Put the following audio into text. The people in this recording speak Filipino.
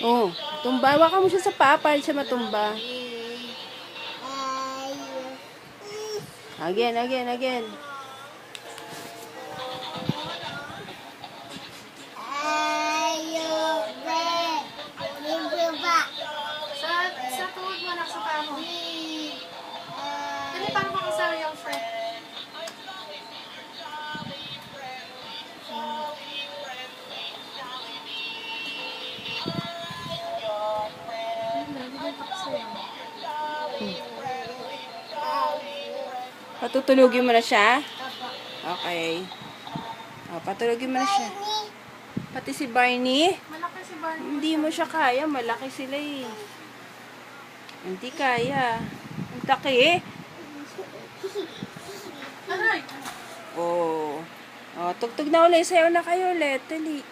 Oh, tumba. Hawakan mo siya sa paa para siya matumba. Again, again, again. Sa tuhod mo, anak, sa paa mo. Dali, paano makasama yung friend? Patutulugin mo na siya? Okay. Oh, patulugin mo na siya. Pati si Barney? Malaki si Barney. Hindi mo siya kaya. Malaki sila eh. Hindi kaya. Ang laki eh. Aray! Oh. Oh, tugtog na ulit. Sayaw na kayo ulit. Dali.